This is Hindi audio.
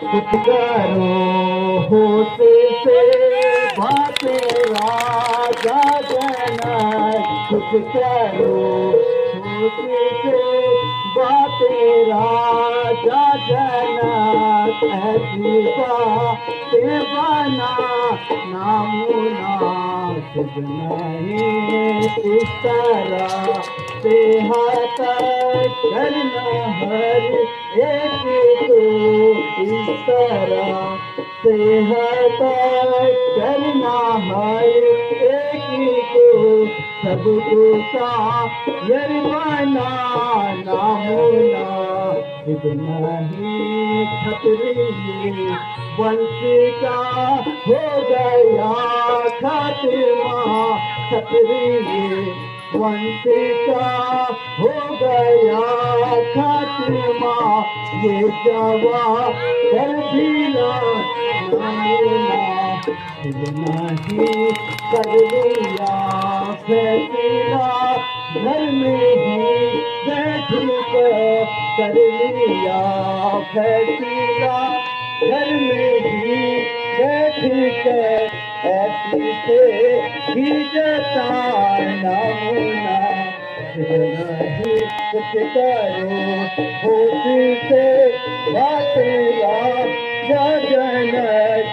कुछ करो होश से बातें राजा जनक, कुछ करो होश से बातें राजा जनक, ऐसी बातें बना नामुनासिब नहीं इस तरह से हट करना हर एक को, इस तरह से हट करना हर एक को, सबको कायर बना नामुनासिब नहीं। खतरे वंश का हो गया खात्मा, खतरे वंश का हो गया खात्मा, ये जवाब कर दिला नामुनासिब नहीं कर लिया फैसला, घर में ही बैठ कर लिया फैसला, घर में ही बैठ कर ऐसी से ही जताना नामुनासिब नहीं। कुछ करो होश से बातें राजा जनक।